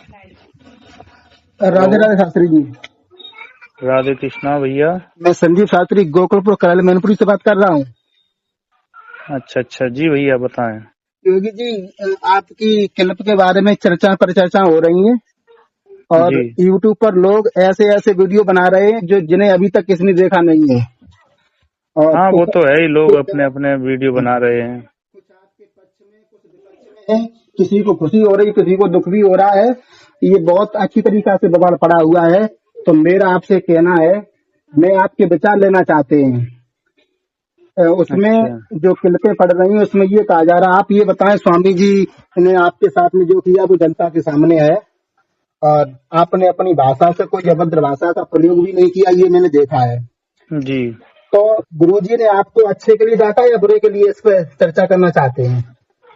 Hello. Radhe Radhe Shastri ji. Radhe Krishna भैया। मैं संजीव शास्त्री गोकुलपुर कराली मैनपुरी से बात कर रहा हूँ। अच्छा अच्छा, जी भैया बताएं। योगी जी, आपकी क्लिप के बारे में चर्चा परिचर्चा हो रही है और जी यूट्यूब पर लोग ऐसे ऐसे वीडियो बना रहे हैं जो जिन्हें अभी तक किसी ने देखा नहीं है। और हाँ, वो कुछ तो है ही, लोग कुछ अपने अपने वीडियो बना रहे हैं। कुछ आपके पक्ष में कुछ विपक्ष में है। किसी को खुशी हो रही, किसी को दुख भी हो रहा है। ये बहुत अच्छी तरीका से बवाल पड़ा हुआ है। तो मेरा आपसे कहना है, मैं आपके विचार लेना चाहते हैं। उसमें अच्छा। जो किल्लतें पड़ रही हैं उसमें ये कहा जा रहा है, आप ये बताएं, स्वामी जी ने आपके साथ में जो किया वो जनता के सामने है और आपने अपनी भाषा से कोई अभद्र भाषा का प्रयोग भी नहीं किया, ये मैंने देखा है। जी तो गुरुजी ने आपको अच्छे के लिए डांटा या बुरे के लिए, इस पर चर्चा करना चाहते हैं।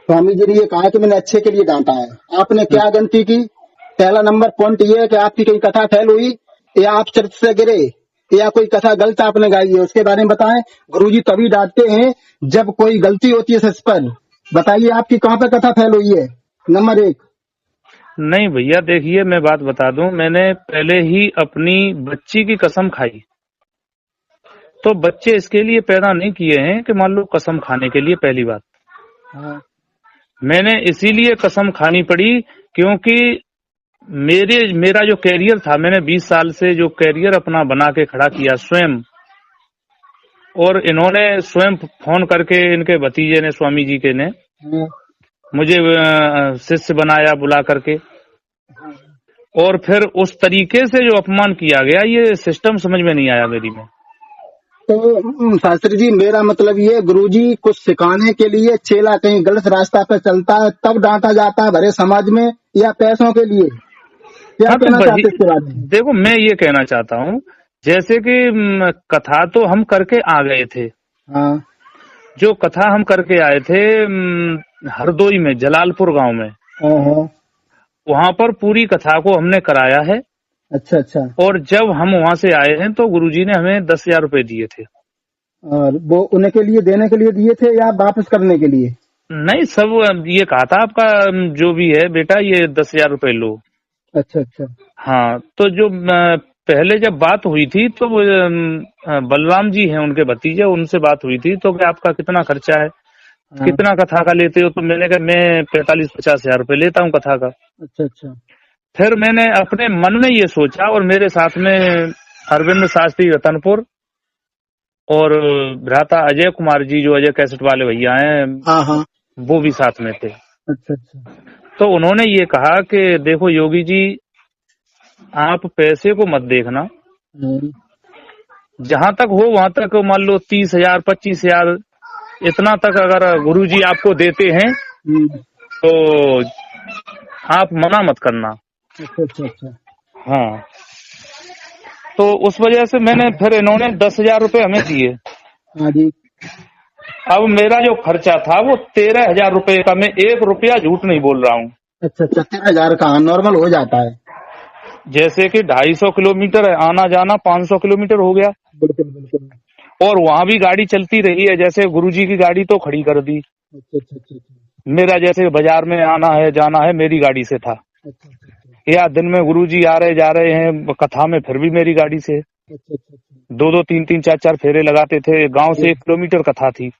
स्वामी जी ने ये कहा कि मैंने अच्छे के लिए डांटा है। आपने क्या गलती की? पहला नंबर पॉइंट ये है कि आपकी कोई कथा फेल हुई या आप चर्च से गिरे या कोई कथा गलत आपने गाई है, उसके बारे में बताएं। गुरुजी तभी डांटते हैं जब कोई गलती होती है सच पर। बताइए आपकी कहाँ पे कथा फेल हुई है? नंबर एक। नहीं भैया, देखिए मैं बात बता दूं, मैंने पहले ही अपनी बच्ची की कसम खाई। तो बच्चे इसके लिए पैदा नहीं किए हैं कि मान लो कसम खाने के लिए। पहली बात, हाँ मैंने इसीलिए कसम खानी पड़ी क्योंकि मेरा जो कैरियर था, मैंने 20 साल से जो कैरियर अपना बना के खड़ा किया स्वयं, और इन्होंने स्वयं फोन करके, इनके भतीजे ने, स्वामी जी के ने हाँ मुझे शिष्य बनाया बुला करके, हाँ। और फिर उस तरीके से जो अपमान किया गया, ये सिस्टम समझ में नहीं आया मेरी में। तो शास्त्री जी, मेरा मतलब ये, गुरुजी कुछ सिखाने के लिए चेला कहीं गलत रास्ता पे चलता है तब डांटा जाता है भरे समाज में, या पैसों के लिए? क्या हाँ, तो कहना वही चाहते इसके बारे में? देखो, मैं ये कहना चाहता हूँ, जैसे कि कथा तो हम करके आ गए थे। हाँ। जो कथा हम करके आए थे हरदोई में, जलालपुर गांव में, हाँ। वहां पर पूरी कथा को हमने कराया है। अच्छा अच्छा। और जब हम वहां से आए हैं तो गुरुजी ने हमें 10,000 रुपए दिए थे। और वो उनके लिए देने के लिए दिए थे या वापस करने के लिए? नहीं, सब ये कहा था, आपका जो भी है बेटा, ये 10,000 रुपए लो। अच्छा अच्छा। हाँ, तो जो पहले जब बात हुई थी तो वो बलराम जी हैं उनके भतीजे, उनसे बात हुई थी तो कि आपका कितना खर्चा है, हाँ। कितना कथा का लेते हो? तो मैंने कहा मैं 45-50 हजार रुपए लेता हूँ कथा का। अच्छा अच्छा। फिर मैंने अपने मन में ये सोचा, और मेरे साथ में अरविंद शास्त्री रतनपुर और भ्राता अजय कुमार जी, जो अजय कैसेट वाले भैया हैं, हाँ हाँ। वो भी साथ में थे। अच्छा अच्छा। तो उन्होंने ये कहा कि देखो योगी जी, आप पैसे को मत देखना, हम्म। जहां तक हो वहां तक, मान लो 30,000 25,000 इतना तक अगर गुरुजी आपको देते हैं तो आप मना मत करना। अच्छा अच्छा अच्छा। हाँ, तो उस वजह से मैंने, फिर इन्होंने 10,000 रुपए हमें दिए। हाँ जी। अब मेरा जो खर्चा था वो 13,000 रुपए का, मैं 1 रुपया झूठ नहीं बोल रहा हूँ। अच्छा अच्छा। 13,000 का नॉर्मल हो जाता है? जैसे कि 250 किलोमीटर है आना जाना, 500 किलोमीटर हो गया। बिल्कुल बिल्कुल। और वहां भी गाड़ी चलती रही है, जैसे गुरुजी की गाड़ी तो खड़ी कर दी। अच्छा अच्छा अच्छा अच्छा। मेरा जैसे बाजार में आना है जाना है, मेरी गाड़ी से था। अच्छा अच्छा अच्छा। या दिन में गुरुजी आ रहे जा रहे हैं कथा में, फिर भी मेरी गाड़ी से अच्छा अच्छा अच्छा। 2-2 3-3 4-4 फेरे लगाते थे। गांव से 1 किलोमीटर कथा थी।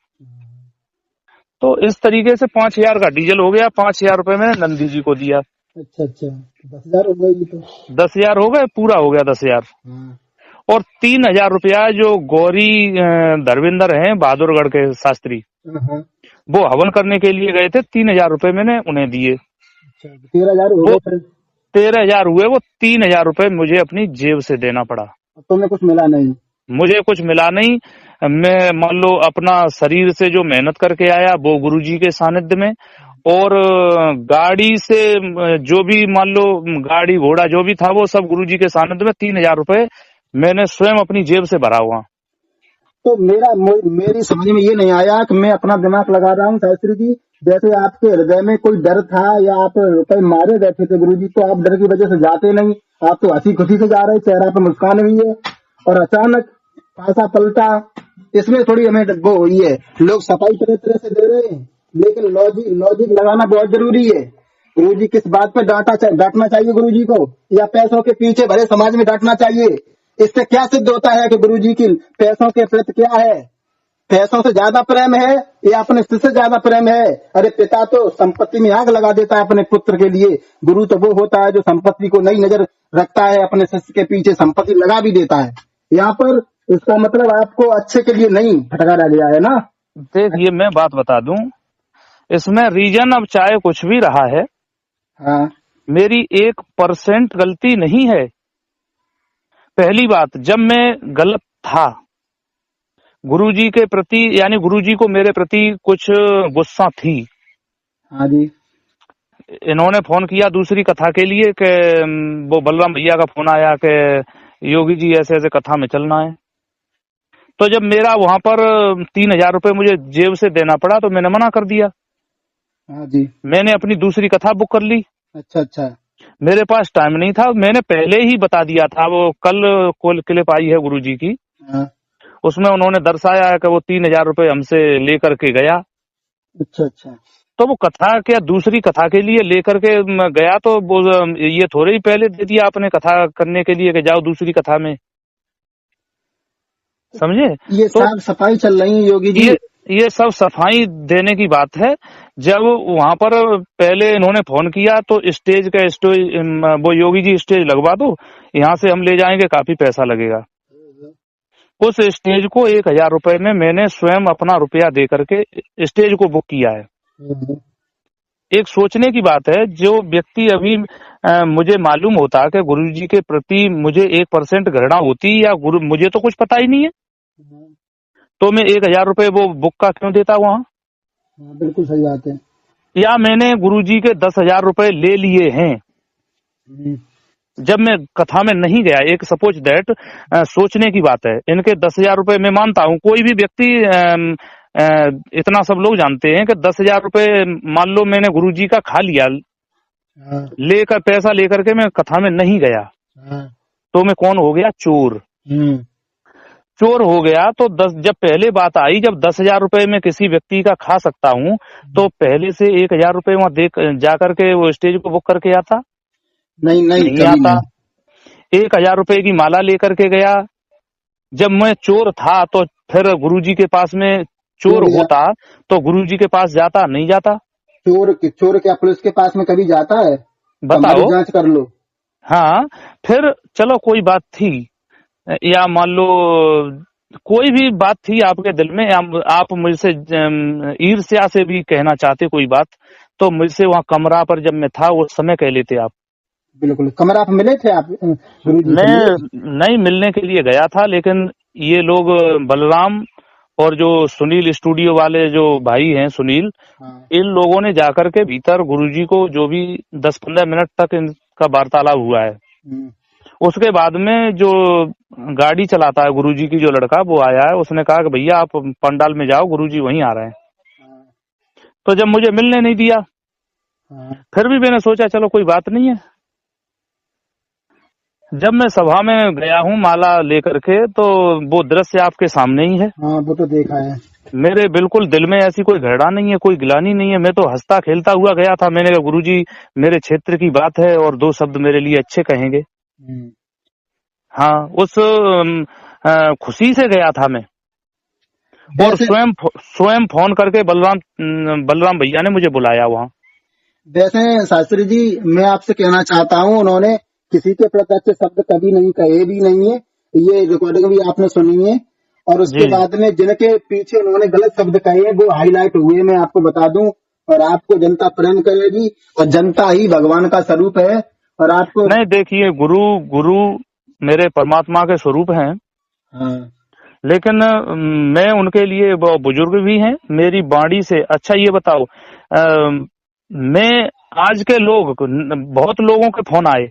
तो इस तरीके से 5,000 का डीजल हो गया। 5,000 रुपए मैंने नंदी जी को दिया। अच्छा अच्छा। 10,000 हो गई तो? 10,000 हो गए, पूरा हो गया 10,000। हाँ। और 3,000 रुपया जो गौरी धर्मेंद्र हैं बहादुरगढ़ के शास्त्री, हाँ। वो हवन करने के लिए गए थे, 3,000 रुपए मैंने उन्हें दिए। अच्छा, 13,000 हो वो गए फिर? 13,000 हुए, वो 3,000 रुपए मुझे अपनी जेब से देना पड़ा। अब तुम्हें कुछ मिला नहीं? मुझे कुछ मिला नहीं। मैं मान लो अपना शरीर से जो मेहनत करके आया वो गुरुजी के सानिध्य में, और गाड़ी से जो भी मान लो गाड़ी घोड़ा जो भी था वो सब गुरुजी के सानिध्य में। 3,000 रुपए मैंने स्वयं अपनी जेब से भरा हुआ। तो मेरी समझ में ये नहीं आया कि मैं अपना दिमाग लगा रहा हूँ शास्त्री जी, जैसे आपके हृदय में कोई डर था या आप रुपए मारे बैठे थे गुरुजी, तो आप डर की वजह से जाते नहीं, आप तो हंसी खुशी से जा रहे, चेहरा पे मुस्कान भी है, और अचानक पासा पलटा। इसमें थोड़ी हमें वो हुई है। लोग सफाई तरह तरह से दे रहे हैं, लेकिन लॉजिक लगाना बहुत जरूरी है। गुरुजी किस बात पे डांटना चाहिए गुरुजी को, या पैसों के पीछे भरे समाज में डांटना चाहिए? इससे क्या सिद्ध होता है कि गुरुजी की पैसों के प्रति क्या है, पैसों से ज्यादा प्रेम है या अपने शिष्य से ज्यादा प्रेम है? अरे पिता तो संपत्ति में आग लगा देता है अपने पुत्र के लिए, गुरु तो वो होता है जो संपत्ति को नई नजर रखता है, अपने शिष्य के पीछे संपत्ति लगा भी देता है। यहाँ पर इसका मतलब आपको अच्छे के लिए नहीं फटकारा गया है ना। देखिए मैं बात बता दूं, इसमें रीजन अब चाहे कुछ भी रहा है, हाँ मेरी 1% गलती नहीं है। पहली बात, जब मैं गलत था गुरुजी के प्रति, यानी गुरुजी को मेरे प्रति कुछ गुस्सा थी, हाँ जी, इन्होंने फोन किया दूसरी कथा के लिए कि वो बलराम भैया का फोन आया कि योगी जी ऐसे ऐसे कथा में चलना है। तो जब मेरा वहां पर 3,000 रुपए मुझे जेब से देना पड़ा तो मैंने मना कर दिया। हाँ जी, मैंने अपनी दूसरी कथा बुक कर ली। अच्छा अच्छा, मेरे पास टाइम नहीं था, मैंने पहले ही बता दिया था। वो कल क्लिप आई है गुरुजी की, हाँ, उसमें उन्होंने दर्शाया है कि वो 3,000 रुपए हमसे लेकर के गया। अच्छा अच्छा, तो वो कथा क्या दूसरी कथा के लिए लेकर के गया, तो वो ये थोड़े ही पहले दे दिया आपने कथा करने के लिए कि जाओ दूसरी कथा में, समझे? ये तो साफ सफाई चल रही है योगी जी। ये सब सफाई देने की बात है। जब वहां पर पहले इन्होंने फोन किया तो स्टेज का वो योगी जी स्टेज लगवा दो, यहाँ से हम ले जाएंगे, काफी पैसा लगेगा। उस स्टेज को 1,000 रुपए में मैंने स्वयं अपना रुपया दे करके स्टेज को बुक किया है। एक सोचने की बात है, जो व्यक्ति अभी मुझे मालूम होता कि गुरुजी के प्रति मुझे 1% घृणा होती या मुझे तो कुछ पता ही नहीं है, तो मैं 1,000 रुपए वो बुक का क्यों देता वहाँ? बिल्कुल सही बात है। या मैंने गुरुजी के 10,000 रुपए ले लिए हैं जब मैं कथा में नहीं गया। एक सपोज दैट सोचने की बात है, इनके 10,000 रुपए मैं मानता हूँ, कोई भी व्यक्ति इतना सब लोग जानते हैं कि 10,000 रुपए मान लो मैंने गुरुजी का खा लिया, लेकर पैसा लेकर के मैं कथा में नहीं गया, तो मैं कौन हो गया? चोर। चोर हो गया। तो जब पहले बात आई, जब 10,000 रुपए में किसी व्यक्ति का खा सकता हूँ, तो पहले से 1,000 रुपए वहां दे जाकर के वो स्टेज को बुक करके आता? नहीं आता। 1,000 रुपए की माला लेकर के गया। जब मैं चोर था तो फिर गुरुजी के पास में चोर होता तो गुरुजी के पास जाता? नहीं जाता। चोर क्या पुलिस के पास में कभी जाता है? बताओ, जांच कर लो। हाँ, फिर चलो कोई बात थी, या मान लो कोई भी बात थी आपके दिल में, आप मुझसे ईर्ष्या से भी कहना चाहते कोई बात, तो मुझसे वहाँ कमरा पर जब मैं था वो समय कह लेते आप। बिल्कुल, कमरा पर मिले थे आप गुरुजी? मैं नहीं मिलने के लिए गया था, लेकिन ये लोग बलराम और जो सुनील स्टूडियो वाले जो भाई हैं सुनील, इन लोगों ने जाकर के भीतर गुरुजी को जो भी 10-15 मिनट तक इनका वार्तालाप हुआ है। उसके बाद में जो गाड़ी चलाता है गुरुजी की जो लड़का, वो आया है, उसने कहा कि भैया आप पंडाल में जाओ, गुरुजी वहीं आ रहे हैं। तो जब मुझे मिलने नहीं दिया, फिर भी मैंने सोचा चलो कोई बात नहीं है। जब मैं सभा में गया हूँ माला लेकर के, तो वो दृश्य आपके सामने ही है। हाँ, वो तो देखा है। मेरे बिल्कुल दिल में ऐसी कोई घृणा नहीं है, कोई गिलानी नहीं है। मैं तो हंसता खेलता हुआ गया था। मैंने कहा गुरुजी मेरे क्षेत्र की बात है और 2 शब्द मेरे लिए अच्छे कहेंगे। हाँ, उस खुशी से गया था मैं। और स्वयं फोन करके बलराम भैया ने मुझे बुलाया वहाँ। वैसे शास्त्री जी, मैं आपसे कहना चाहता हूँ, उन्होंने किसी के प्रति अच्छे शब्द कभी नहीं कहे भी नहीं है, ये रिकॉर्डिंग भी आपने सुनी है। और उसके बाद में जिनके पीछे उन्होंने गलत शब्द कहे वो हाईलाइट हुए, मैं आपको बता दूं। और आपको जनता प्रेम करेगी, और जनता ही भगवान का स्वरूप है। और आपको नहीं, देखिए, गुरु मेरे परमात्मा के स्वरूप हैं। हाँ। लेकिन मैं उनके लिए बुजुर्ग भी हैं मेरी वाणी से। अच्छा ये बताओ, मैं आज के लोग, बहुत लोगों के फोन आए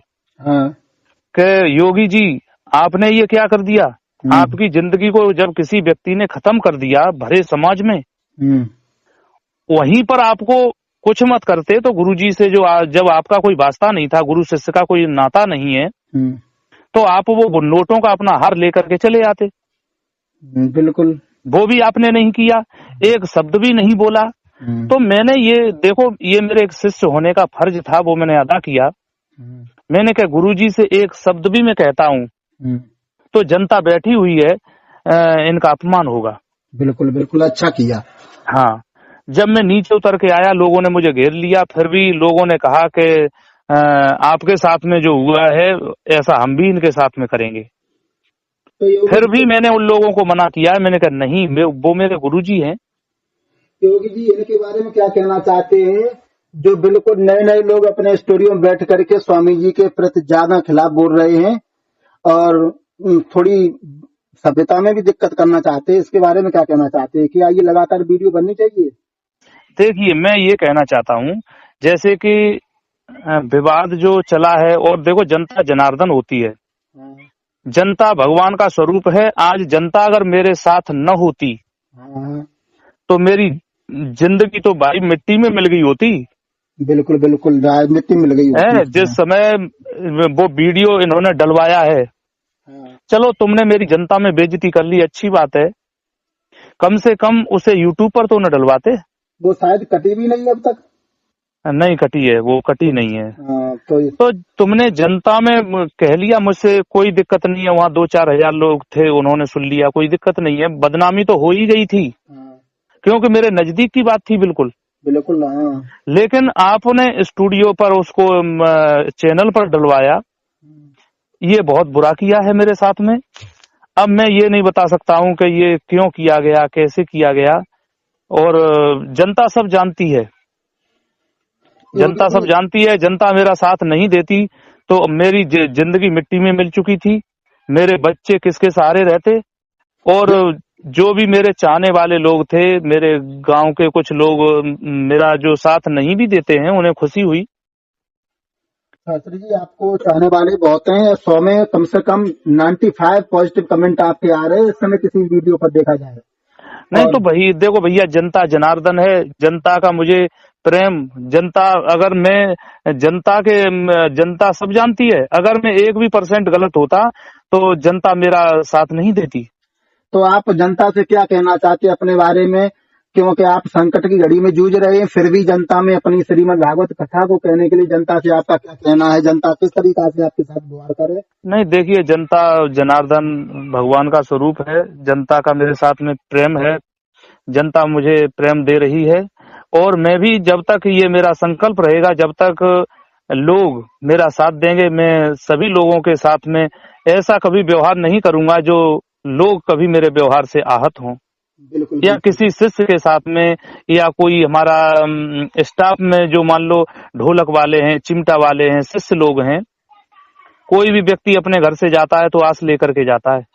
कि योगी जी आपने ये क्या कर दिया, आपकी जिंदगी को जब किसी व्यक्ति ने खत्म कर दिया भरे समाज में, वहीं पर आपको कुछ मत करते तो गुरुजी से जब आपका कोई वास्ता नहीं था, गुरु शिष्य का कोई नाता नहीं है, तो आप वो नोटों का अपना हार लेकर के चले आते। बिल्कुल, वो भी आपने नहीं किया, एक शब्द भी नहीं बोला। तो मैंने ये देखो, ये मेरे एक शिष्य होने का फर्ज था, वो मैंने अदा किया। मैंने कहा गुरुजी से एक शब्द भी मैं कहता हूँ तो जनता बैठी हुई है, इनका अपमान होगा। बिल्कुल बिल्कुल, अच्छा किया। हाँ, जब मैं नीचे उतर के आया, लोगों ने मुझे घेर लिया, फिर भी लोगों ने कहा कि आपके साथ में जो हुआ है ऐसा हम भी इनके साथ में करेंगे। तो योगी फिर भी जी, मैंने उन लोगों को मना किया, मैंने कहा नहीं, वो मेरे गुरुजी हैं। योगी जी इनके बारे में क्या कहना चाहते हैं, जो बिल्कुल नए नए लोग अपने स्टूडियो में बैठ करके स्वामी जी के प्रति ज्यादा खिलाफ बोल रहे हैं और थोड़ी सभ्यता में भी दिक्कत करना चाहते हैं, इसके बारे में क्या कहना चाहते हैं? क्या ये लगातार वीडियो बननी चाहिए? देखिए, मैं ये कहना चाहता हूँ, जैसे कि विवाद जो चला है, और देखो जनता जनार्दन होती है, हाँ, जनता भगवान का स्वरूप है। आज जनता अगर मेरे साथ न होती हाँ, तो मेरी जिंदगी तो भाई मिट्टी में मिल गई होती बिल्कुल बिल्कुल, राजनीति मिल गई होती है। है। जिस समय वो वीडियो इन्होंने डलवाया है, हाँ, चलो तुमने मेरी जनता में बेइज्जती कर ली, अच्छी बात है, कम से कम उसे यूट्यूब पर तो न डलवाते। वो शायद कटी भी नहीं अब तक। नहीं कटी है, वो कटी नहीं है। हाँ, तो तो तुमने जनता में कह लिया, मुझसे कोई दिक्कत नहीं है, वहाँ 2-4 हजार लोग थे, उन्होंने सुन लिया, कोई दिक्कत नहीं है, बदनामी तो हो ही गई थी हाँ, क्योंकि मेरे नजदीक की बात थी बिल्कुल। बिल्कुल, हाँ, लेकिन आपने स्टूडियो पर उसको चैनल पर डलवाया, ये बहुत बुरा किया है मेरे साथ में। अब मैं ये नहीं बता सकता हूँ कि ये क्यों किया गया, कैसे किया गया, और जनता सब जानती है, जनता सब जानती है। जनता मेरा साथ नहीं देती तो मेरी जिंदगी मिट्टी में मिल चुकी थी, मेरे बच्चे किसके सहारे रहते। और जो भी मेरे चाहने वाले लोग थे, मेरे गांव के कुछ लोग मेरा जो साथ नहीं भी देते हैं, उन्हें खुशी हुई। शास्त्री जी आपको चाहने वाले बहुत हैं, 100 में कम से कम 95 पॉजिटिव कमेंट आपके आ रहे हैं इस समय किसी वीडियो पर देखा जाए। नहीं और तो भाई देखो भैया, जनता जनार्दन है, जनता का मुझे प्रेम, जनता अगर मैं जनता सब जानती है, अगर मैं 1% भी गलत होता तो जनता मेरा साथ नहीं देती। तो आप जनता से क्या कहना चाहते हैं अपने बारे में, क्योंकि आप संकट की घड़ी में जूझ रहे हैं, फिर भी जनता में अपनी श्रीमद् भागवत कथा को कहने के लिए जनता से आपका क्या कहना है? जनता किस तरीका से आपके साथ व्यवहार करे? नहीं देखिए, जनता जनार्दन भगवान का स्वरूप है, जनता का मेरे साथ में प्रेम है, जनता मुझे प्रेम दे रही है। और मैं भी जब तक ये मेरा संकल्प रहेगा, जब तक लोग मेरा साथ देंगे, मैं सभी लोगों के साथ में ऐसा कभी व्यवहार नहीं करूंगा जो लोग कभी मेरे व्यवहार से आहत हों, बिल्कुल या बिल्कुल, किसी शिष्य के साथ में, या कोई हमारा स्टाफ में जो मान लो ढोलक वाले हैं, चिमटा वाले हैं, शिष्य लोग हैं, कोई भी व्यक्ति अपने घर से जाता है तो आस लेकर के जाता है।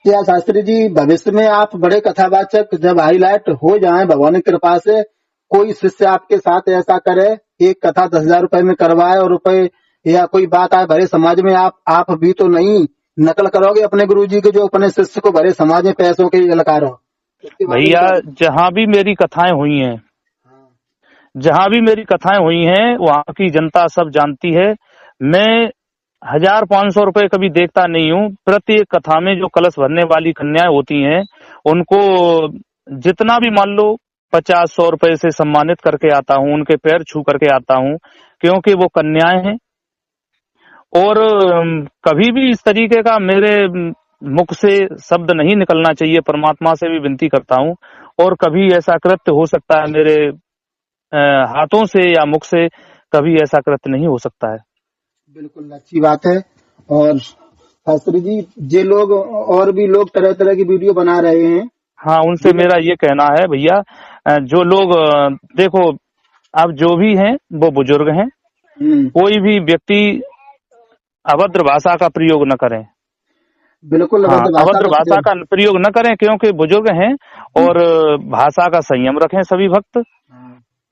क्या शास्त्री जी भविष्य में आप बड़े कथावाचक जब हाईलाइट हो जाएं भगवान की कृपा से, कोई शिष्य आपके साथ ऐसा करे, एक कथा 10,000 रुपए में करवाए और रुपए या कोई बात आए भरे समाज में, आप भी तो नहीं नकल करोगे अपने गुरुजी के, जो अपने शिष्य को भरे समाज में पैसों के ललकार हो? भैया जहाँ भी मेरी कथाएं हुई हैं, जहाँ भी मेरी कथाएं हुई हैं, वहाँ की जनता सब जानती है। मैं 1,000-500 रुपए कभी देखता नहीं हूँ। प्रत्येक कथा में जो कलश भरने वाली कन्याएं होती हैं, उनको जितना भी मान लो 50-100 रुपए से सम्मानित करके आता हूँ, उनके पैर छू करके आता हूँ, क्योंकि वो कन्याएं हैं। और कभी भी इस तरीके का मेरे मुख से शब्द नहीं निकलना चाहिए, परमात्मा से भी विनती करता हूँ। और कभी ऐसा कृत्य हो सकता है मेरे हाथों से या मुख से, कभी ऐसा कृत्य नहीं हो सकता है। बिल्कुल अच्छी बात है। और शास्त्री जी जे लोग और भी लोग तरह तरह की वीडियो बना रहे हैं, हाँ, उनसे मेरा ये कहना है भैया, जो लोग देखो, अब जो भी हैं वो बुजुर्ग हैं, कोई भी व्यक्ति अभद्र भाषा का प्रयोग न करें। बिल्कुल हाँ, अभद्र भाषा भाषा का प्रयोग न करें, क्योंकि बुजुर्ग हैं, और भाषा का संयम रखें सभी भक्त।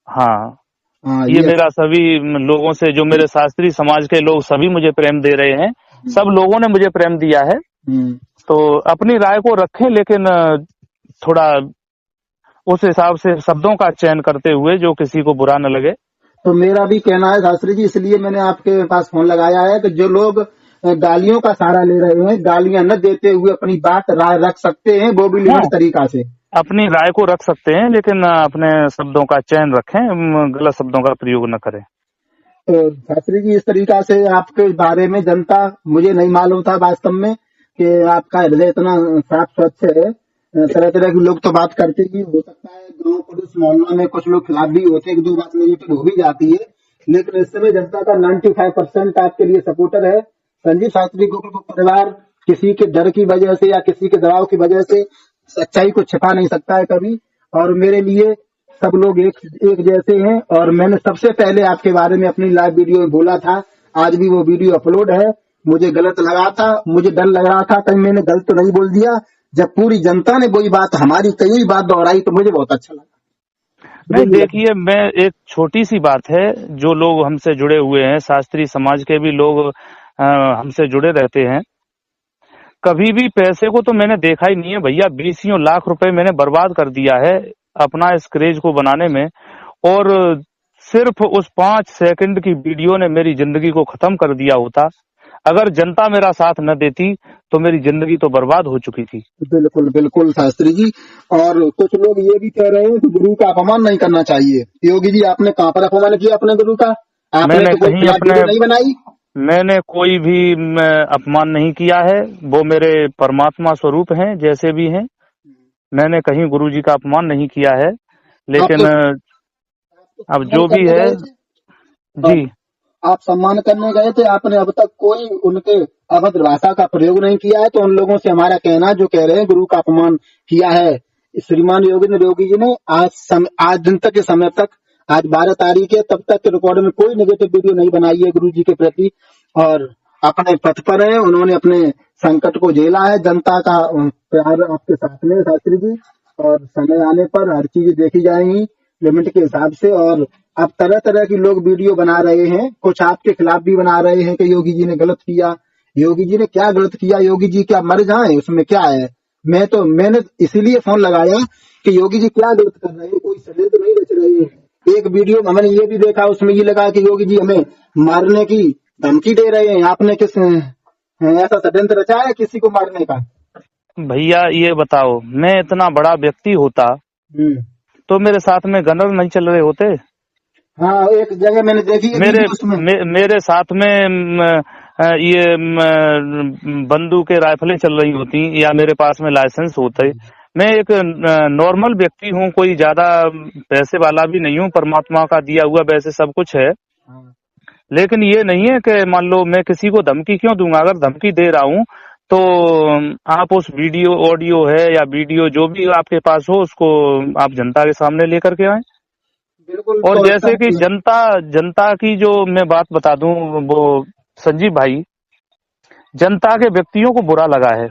हाँ, हाँ, ये मेरा सभी लोगों से, जो मेरे शास्त्रीय समाज के लोग सभी मुझे प्रेम दे रहे हैं, सब लोगों ने मुझे प्रेम दिया है। तो अपनी राय को रखें, लेकिन थोड़ा उस हिसाब से शब्दों का चयन करते हुए जो किसी को बुरा न लगे। तो मेरा भी कहना है शास्त्री जी, इसलिए मैंने आपके पास फोन लगाया है कि जो लोग गालियों का सहारा ले रहे हैं, गालियां न देते हुए अपनी बात राय रख सकते हैं, वो भी लिमिट तरीका से। अपनी राय को रख सकते हैं, लेकिन अपने शब्दों का चयन रखें, गलत शब्दों का प्रयोग न करें। तो शास्त्री जी, इस तरीका से आपके बारे में जनता, मुझे नहीं मालूम था वास्तव में कि आपका हृदय इतना साफ स्वच्छ है। तरह तरह के लोग तो बात करते ही, हो सकता है गांव पड़ोस मोहल्ला में कुछ लोग खिलाफ भी होते हैं, एक दो बात नेगेटिव हो भी जाती है, लेकिन इस समय जनता का 95% आपके लिए सपोर्टर है। संजीव शास्त्री गोकुल को परिवार किसी के डर की वजह से या किसी के दबाव की वजह से सच्चाई को छिपा नहीं सकता है कभी, और मेरे लिए सब लोग एक जैसे हैं। और मैंने सबसे पहले आपके बारे में अपनी लाइव वीडियो में बोला था, आज भी वो वीडियो अपलोड है। मुझे गलत लगा था, मुझे डर लग रहा था कहीं मैंने गलत तो नहीं बोल दिया। जब पूरी जनता ने वही बात, हमारी कई हुई बात दोहराई, तो मुझे बहुत अच्छा लगा। नहीं, देखिए, मैं एक छोटी सी बात है, जो लोग हमसे जुड़े हुए हैं, शास्त्री समाज के भी लोग हमसे जुड़े रहते हैं, कभी भी पैसे को तो मैंने देखा ही नहीं है भैया। 20 लाख रुपए मैंने बर्बाद कर दिया है अपना इस क्रेज को बनाने में, और सिर्फ उस 5 सेकंड की वीडियो ने मेरी जिंदगी को खत्म कर दिया होता। अगर जनता मेरा साथ न देती तो मेरी जिंदगी तो बर्बाद हो चुकी थी। बिल्कुल बिल्कुल शास्त्री जी। और कुछ लोग ये भी कह रहे हैं कि गुरु का अपमान नहीं करना चाहिए। योगी जी, आपने कहाँ पर अपमान किया अपने गुरु का? आपने मैंने तो कोई कहीं खिलाफ अपने वीडियो नहीं बनाई। मैंने कोई भी अपमान नहीं किया है। वो मेरे परमात्मा स्वरूप हैं, जैसे भी हैं। मैंने कहीं गुरुजी का अपमान नहीं किया है, आप लेकिन तो अब सम्मान जो भी करने है। गए थे। जी। आप सम्मान करने गए थे, आपने अब तक कोई उनके अभद्र भाषा का प्रयोग नहीं किया है। तो उन लोगों से हमारा कहना, जो कह रहे हैं गुरु का अपमान किया है, श्रीमान योगी जी ने आज दिन तक के समय तक, आज 12 तारीख है, तब तक के रिकॉर्ड में कोई नेगेटिव वीडियो नहीं बनाई है गुरु जी के प्रति। और अपने पथ पर है, उन्होंने अपने संकट को झेला है। जनता का प्यार आपके साथ में शास्त्री जी, और समय आने पर हर चीज देखी जाएगी लिमिट के हिसाब से। और अब तरह तरह की लोग वीडियो बना रहे हैं, कुछ आपके खिलाफ भी बना रहे हैं कि योगी जी ने गलत किया। योगी जी ने क्या गलत किया? योगी जी क्या मर जाए, उसमें क्या है? मैंने इसीलिए फोन लगाया कि योगी जी क्या गलत कर रहे हैं, कोई षड्यंत्र नहीं रच रहे हैं। एक वीडियो मैंने ये भी देखा, उसमें ये लगा कि योगी जी हमें मारने की धमकी दे रहे हैं। आपने किस ऐसा षड्यंत्र रचा है किसी को मारने का? भैया ये बताओ, मैं इतना बड़ा व्यक्ति होता तो मेरे साथ में गनर नहीं चल रहे होते? हाँ, एक जगह मैंने देखी है मेरे वीडियो, उसमें मेरे साथ में ये बंदूकें राइफलें चल रही होती, या मेरे पास में लाइसेंस होते। मैं एक नॉर्मल व्यक्ति हूँ, कोई ज्यादा पैसे वाला भी नहीं हूँ, परमात्मा का दिया हुआ वैसे सब कुछ है। लेकिन ये नहीं है कि मान लो मैं किसी को धमकी क्यों दूंगा। अगर धमकी दे रहा हूँ तो आप उस वीडियो, ऑडियो है या वीडियो जो भी आपके पास हो, उसको आप जनता के सामने लेकर के आए। बिल्कुल। और तो जैसे कि जनता की जो मैं बात बता दूं, वो संजीव भाई, जनता के व्यक्तियों को बुरा लगा है,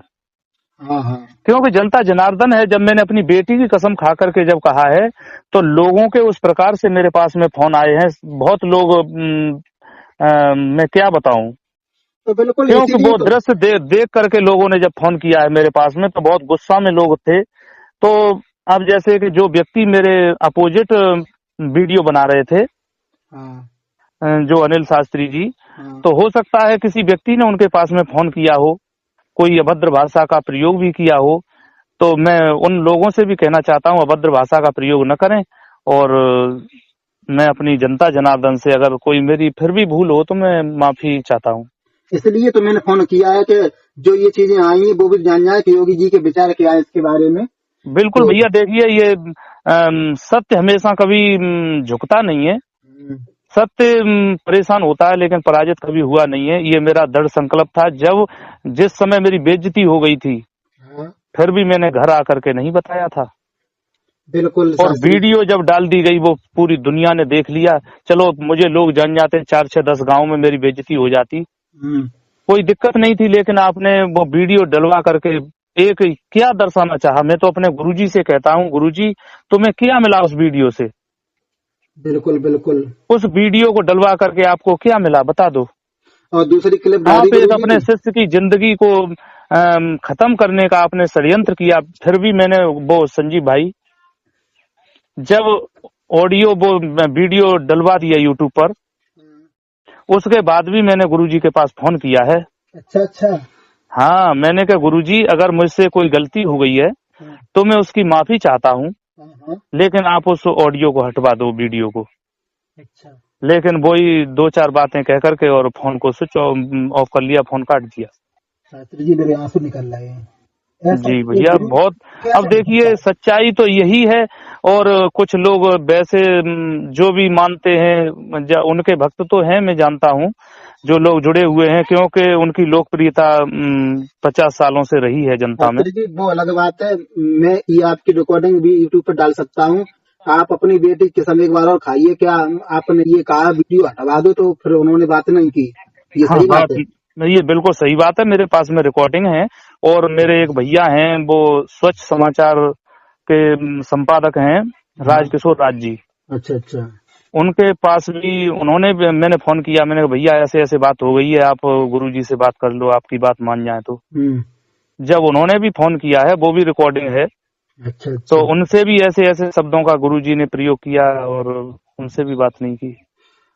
हाँ हाँ, क्योंकि जनता जनार्दन है। जब मैंने अपनी बेटी की कसम खा करके जब कहा है, तो लोगों के उस प्रकार से मेरे पास में फोन आए हैं। बहुत लोग मैं क्या बताऊं, तो बिल्कुल क्योंकि इसीलिए वो तो दृश्य देख करके लोगों ने जब फोन किया है मेरे पास में, तो बहुत गुस्सा में लोग थे। तो अब जैसे कि जो व्यक्ति मेरे अपोजिट वीडियो बना रहे थे, हाँ जो अनिल शास्त्री जी, हाँ, तो हो सकता है किसी व्यक्ति ने उनके पास में फोन किया हो, कोई अभद्र भाषा का प्रयोग भी किया हो। तो मैं उन लोगों से भी कहना चाहता हूं, अभद्र भाषा का प्रयोग न करें। और मैं अपनी जनता जनार्दन से, अगर कोई मेरी फिर भी भूल हो तो मैं माफी चाहता हूं। इसलिए तो मैंने फोन किया है कि जो ये चीजें आई हैं वो भी जान जाए कि योगी जी के विचार क्या है इसके बारे में। बिल्कुल तो भैया, देखिए, ये सत्य हमेशा कभी झुकता नहीं है। सत्य परेशान होता है, लेकिन पराजित कभी हुआ नहीं है। ये मेरा दृढ़ संकल्प था। जब जिस समय मेरी बेइज्जती हो गई थी, हाँ, फिर भी मैंने घर आकर के नहीं बताया था। बिल्कुल और शास्त्री। वीडियो जब डाल दी गई, वो पूरी दुनिया ने देख लिया। चलो, मुझे लोग जान जाते, 4 6 10 गांव में मेरी बेइज्जती हो जाती, कोई दिक्कत नहीं थी। लेकिन आपने वो वीडियो डलवा करके एक क्या दर्शाना चाहा? मैं तो अपने गुरुजी से कहता हूँ, गुरुजी तुम्हें क्या मिला उस वीडियो से? बिल्कुल बिल्कुल। उस वीडियो को डलवा करके आपको क्या मिला, बता दो। और दूसरी क्लिप डाली आप एक गुरुजी अपने ने। शिष्य की जिंदगी को खत्म करने का आपने षड्यंत्र किया। फिर भी मैंने वो संजीव भाई, जब ऑडियो वो वीडियो डलवा दिया यूट्यूब पर, उसके बाद भी मैंने गुरुजी के पास फोन किया है। अच्छा अच्छा। हाँ, मैंने कहा गुरुजी, अगर मुझसे कोई गलती हो गई है तो मैं उसकी माफी चाहता हूँ, हाँ। लेकिन आप उस ऑडियो को हटवा दो, वीडियो को। अच्छा। लेकिन वही 2-4 बातें कह करके और फोन को स्विच ऑफ कर लिया, फोन काट दिया। शास्त्री जी मेरे आंसू निकल रहे हैं। ऐसा जी ये भैया, गुरु बहुत। अब कैसे हो सकता देखिए, है? सच्चाई तो यही है। और कुछ लोग वैसे जो भी मानते हैं, उनके भक्त तो हैं, मैं जानता हूँ, जो लोग जुड़े हुए हैं, क्योंकि उनकी लोकप्रियता 50 सालों से रही है जनता में। शास्त्री जी वो अलग बात है। मैं ये आपकी रिकॉर्डिंग भी यूट्यूब पर डाल सकता हूँ। आप अपनी बेटी के समय एक बार और खाइए। क्या आपने ये कहा वीडियो हटवा दो, तो फिर उन्होंने बात नहीं की? ये हाँ सही हाँ, बात है? ये बिल्कुल सही बात है। मेरे पास में रिकॉर्डिंग है। और मेरे एक भैया हैं, वो स्वच्छ समाचार के संपादक हैं, हाँ। राजकिशोर राज जी। अच्छा अच्छा। उनके पास भी मैंने फोन किया, मैंने कहा भैया ऐसे ऐसे बात हो गई है, आप गुरुजी से बात कर लो, आपकी बात मान जाए तो। हम्म। जब उन्होंने भी फोन किया है, वो भी रिकॉर्डिंग है, अच्छा तो अच्छा। उनसे भी ऐसे ऐसे शब्दों का गुरुजी ने प्रयोग किया, और उनसे भी बात नहीं की।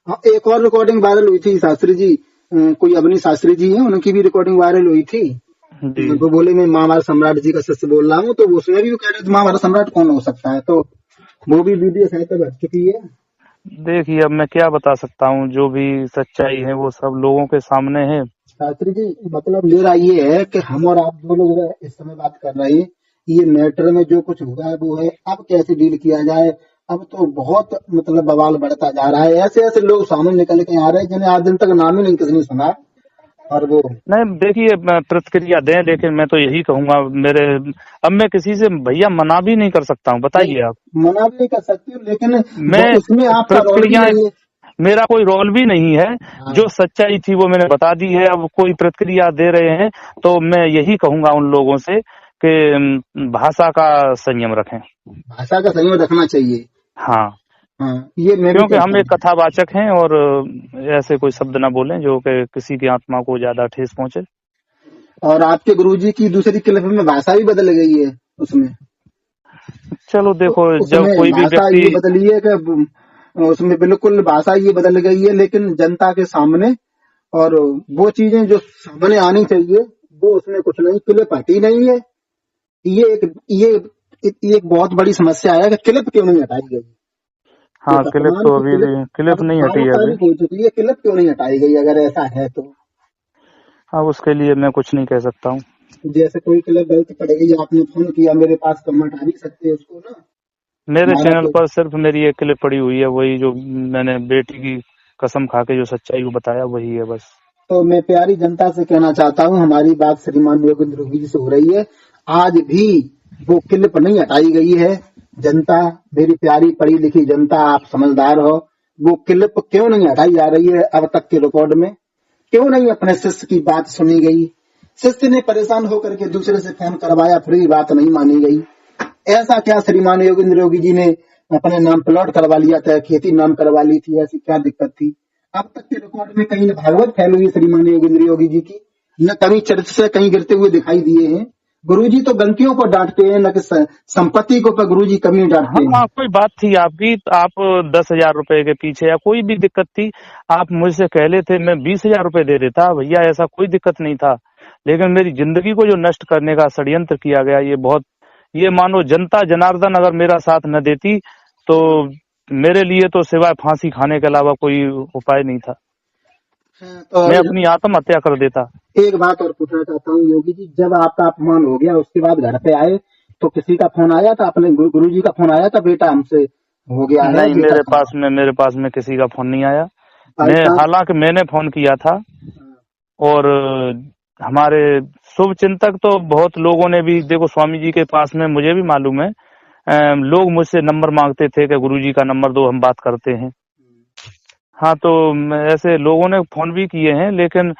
हाँ, एक और रिकॉर्डिंग वायरल हुई थी शास्त्री जी। कोई अवनी शास्त्री जी हैं, उनकी भी रिकॉर्डिंग वायरल हुई थी। जी वो बोले मैं महाभारत सम्राट जी का शिष्य बोल रहा हूँ, तो उसमें भी वो कह रहे थे महाभारत सम्राट कौन हो सकता है। तो वो भी वीडियो शायद तक हट चुकी है। देखिए, अब मैं क्या बता सकता हूँ, जो भी सच्चाई है वो सब लोगों के सामने है। शास्त्री जी मतलब मेरा ये है कि हम और आप जो लोग इस समय बात कर रहे हैं, ये मैटर में जो कुछ हुआ है वो है। अब कैसे डील किया जाए? अब तो बहुत मतलब बवाल बढ़ता जा रहा है। ऐसे ऐसे लोग सामने निकल के आ रहे हैं जिन्हें आज दिन तक नाम ही नहीं किसी ने सुना। और वो नहीं, देखिए, प्रतिक्रिया दें, लेकिन मैं तो यही कहूंगा, अब मैं किसी से भैया मना भी नहीं कर सकता हूँ, नहीं, बताइए आप। मना भी नहीं कर सकती हूँ, लेकिन वो मैं उसमें आपका रोल भी प्रतिक्रिया नहीं है। मेरा कोई रोल भी नहीं है। हाँ। जो सच्चाई थी वो मैंने बता दी है। अब कोई प्रतिक्रिया दे रहे हैं, तो मैं यही कहूंगा उन लोगों से कि भाषा का संयम रखें। भाषा का संयम रखना चाहिए। हाँ, हाँ, ये मैं भी क्योंकि हम कहता एक हूँ। कथावाचक हैं, और ऐसे कोई शब्द ना बोलें जो कि किसी की आत्मा को ज्यादा ठेस पहुंचे। और आपके गुरुजी की दूसरी क्लिप में भाषा भी बदल गई है उसमें। चलो देखो, जब उसमें कोई भी भाषा व्यक्ति। ये बदली है कि उसमें बिल्कुल भाषा ये बदल गई है, लेकिन जनता के सामने। और वो चीजें जो सामने आनी चाहिए वो उसमें कुछ नहीं, क्लिप हटी नहीं है। ये एक बहुत बड़ी समस्या है कि क्लिप क्यों नहीं हटाई गई। हाँ, एक क्लिप अपमान तो की अभी क्लिप भी क्लिप अब नहीं हटी 12 है अभी। तारीख हो चुकी है, क्लिप क्यों नहीं हटाई गई अगर ऐसा है तो? हाँ, उसके लिए मैं कुछ नहीं कह सकता हूँ। जैसे कोई क्लिप गलत पड़ गई, आपने फोन किया मेरे पास, तो हम हटा नहीं सकते उसको ना। मेरे हमारा चैनल तो पर सिर्फ मेरी एक क्लिप पड़ी हुई है, वही जो मैंने बेटी की कसम खा के जो सच्चाई को बताया, वही है बस। तो मैं प्यारी जनता से कहना चाहता हूँ, हमारी बात श्रीमान योगेंद्र योगी जी से हो रही है। आज भी वो क्लिप नहीं हटाई गई है। जनता, मेरी प्यारी पढ़ी लिखी जनता, आप समझदार हो। वो क्लिप क्यों नहीं हटाई जा रही है अब तक के रिकॉर्ड में? क्यों नहीं अपने शिष्य की बात सुनी गई? शिष्य ने परेशान होकर के दूसरे से फोन करवाया, फिर भी बात नहीं मानी गई। ऐसा क्या श्रीमान योगेंद्र योगी जी ने अपने नाम प्लॉट करवा लिया था, खेती नाम करवा ली थी? ऐसी क्या दिक्कत थी? अब तक के रिकॉर्ड में कहीं न भागवत फैल हुई श्रीमान योगेंद्र योगी जी की, न कहीं चर्च से कहीं गिरते हुए दिखाई दिए हैं। गुरुजी तो गलतियों को डांटते हैं, न कि संपत्ति को, पर गुरुजी कभी नहीं डांटते हाँ, हैं। कोई बात थी आपकी, तो आप 10,000 रुपए के पीछे, या कोई भी दिक्कत थी, आप मुझसे कह लेते, मैं 20,000 रुपए दे देता भैया, ऐसा कोई दिक्कत नहीं था। लेकिन मेरी जिंदगी को जो नष्ट करने का षड्यंत्र किया गया, ये मानो जनता जनार्दन अगर मेरा साथ न देती, तो मेरे लिए तो सिवाय फांसी खाने के अलावा कोई उपाय नहीं था। तो मैं अपनी आत्महत्या कर देता। एक बात और पूछना चाहता हूँ योगी जी, जब आपका अपमान हो गया उसके बाद घर पे आए, तो किसी का फोन आया था? अपने गुरु जी का फोन आया था, बेटा हमसे हो गया है, नहीं, बेटा मेरे पास में किसी का फोन नहीं आया। By chance? हालांकि मैंने फोन किया था, और हमारे शुभ चिंतक तो बहुत लोगों ने भी, देखो स्वामी जी के पास में, मुझे भी मालूम है, लोग मुझसे नंबर मांगते थे कि गुरुजी का नंबर दो, हम बात करते हैं। हाँ, तो ऐसे लोगों ने फोन भी किए हैं, लेकिन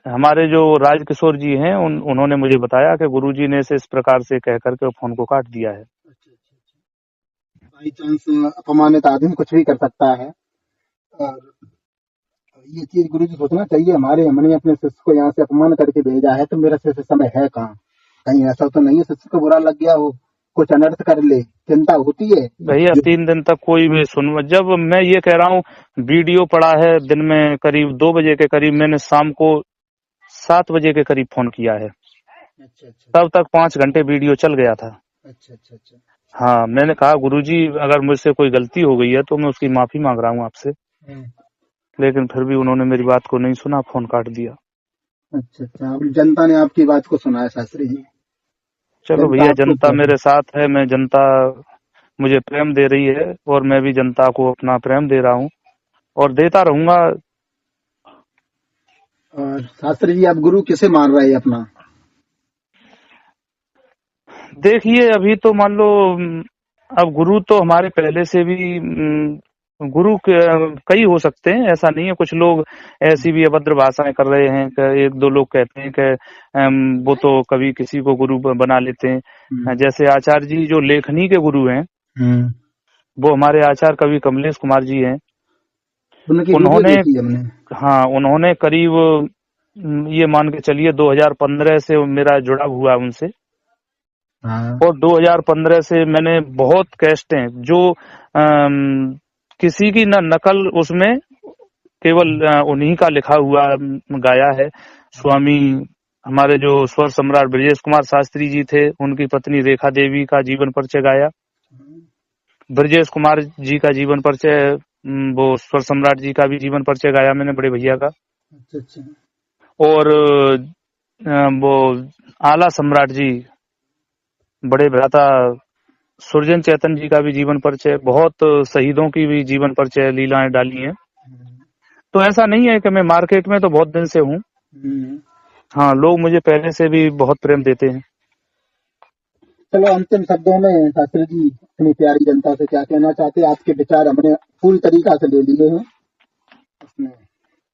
हमारे जो राजकिशोर जी हैं, उन्होंने मुझे बताया कि गुरुजी ने इस प्रकार से कह करके फोन को काट दिया है। बाई चांस अपमानित आदमी कुछ भी कर सकता है। और ये चीज गुरु जी सोचना चाहिए, हमने अपने शिष्य को यहाँ से अपमान करके भेजा है, तो मेरा शिष्य समय है कहाँ? कहीं ऐसा तो नहीं है शिष्य को बुरा लग गया हो, कुछ अनर्थ कर ले? चिंता होती है भैया, जो 3 दिन तक कोई भी जब मैं ये कह रहा हूँ, वीडियो पड़ा है दिन में करीब 2 बजे के करीब, मैंने शाम को 7 बजे के करीब फोन किया है। अच्छा अच्छा तब तक 5 घंटे वीडियो चल गया था। अच्छा अच्छा अच्छा। हाँ, मैंने कहा गुरुजी अगर मुझसे कोई गलती हो गई है तो मैं उसकी माफी मांग रहा हूँ आपसे, हम्म, लेकिन फिर भी उन्होंने मेरी बात को नहीं सुना, फोन काट दिया। अच्छा अच्छा। अब जनता ने आपकी बात को सुना है शास्त्री जी। चलो जनता भैया, आपको जनता क्या मेरे साथ है, मैं जनता मुझे प्रेम दे रही है और मैं भी जनता को अपना प्रेम दे रहा हूँ और देता रहूंगा। और शास्त्री जी आप गुरु किसे मान रहे हैं अपना? देखिए अभी तो मान लो अब गुरु तो हमारे पहले से भी गुरु कई हो सकते हैं, ऐसा नहीं है। कुछ लोग ऐसी भी अभद्र भाषाएं कर रहे हैं कि एक दो लोग कहते हैं कि वो तो कभी किसी को गुरु बना लेते हैं। हम्म, जैसे आचार्य जी जो लेखनी के गुरु हैं, हम्म, वो हमारे आचार्य कवि कमलेश कुमार जी हैं। उनकी वीडियो उन्होंने, देखी हमने। हाँ, उन्होंने करीब ये मान के चलिए 2015 से मेरा जुड़ा हुआ है उनसे, हाँ और 2015 से मैंने बहुत कैसेटें जो किसी की न नकल उसमें, केवल उन्हीं का लिखा हुआ गाया है। स्वामी हमारे जो स्वर सम्राट ब्रजेश कुमार शास्त्री जी थे, उनकी पत्नी रेखा देवी का जीवन परिचय गाया। ब्रजेश कुमार जी का जीवन परिचय, वो स्वर सम्राट जी का भी जीवन परिचय गाया मैंने, बड़े भैया का। अच्छा अच्छा। और वो आला सम्राट जी, बड़े भ्राता सुरजन चैतन जी का भी जीवन परिचय, बहुत शहीदों की भी जीवन परिचय लीलाएं डाली हैं। तो ऐसा नहीं है कि मैं मार्केट में तो बहुत दिन से हूँ। हम्म। हाँ, लोग मुझे पहले से भी बहुत प्रेम देते हैं। चलो अंतिम शब्दों में शास्त्री जी अपनी प्यारी जनता से क्या कहना चाहते हैं? आपके विचार हमने पूरी तरीका से ले लिए हैं उसमें।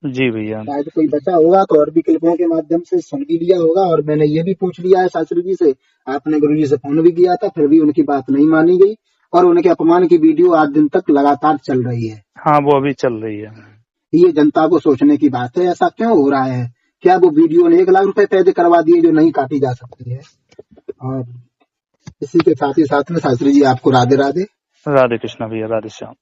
जी भैया। शायद कोई बचा होगा तो और भी क्लिपों के माध्यम से सुन भी लिया होगा। और मैंने ये भी पूछ लिया है शास्त्री जी से, आपने गुरु जी से फोन भी किया था, फिर भी उनकी बात नहीं मानी गई और उनके अपमान की वीडियो आज दिन तक लगातार चल रही है। हाँ, वो अभी चल रही है। ये जनता को सोचने की बात है, ऐसा क्यों हो रहा है? क्या वो वीडियो ने 1 लाख रुपए कैद करवा दिए जो नहीं काटी जा सकती है? और इसी के साथ ही साथ में शास्त्री जी आपको राधे राधे। राधे कृष्णा भैया, राधे श्याम।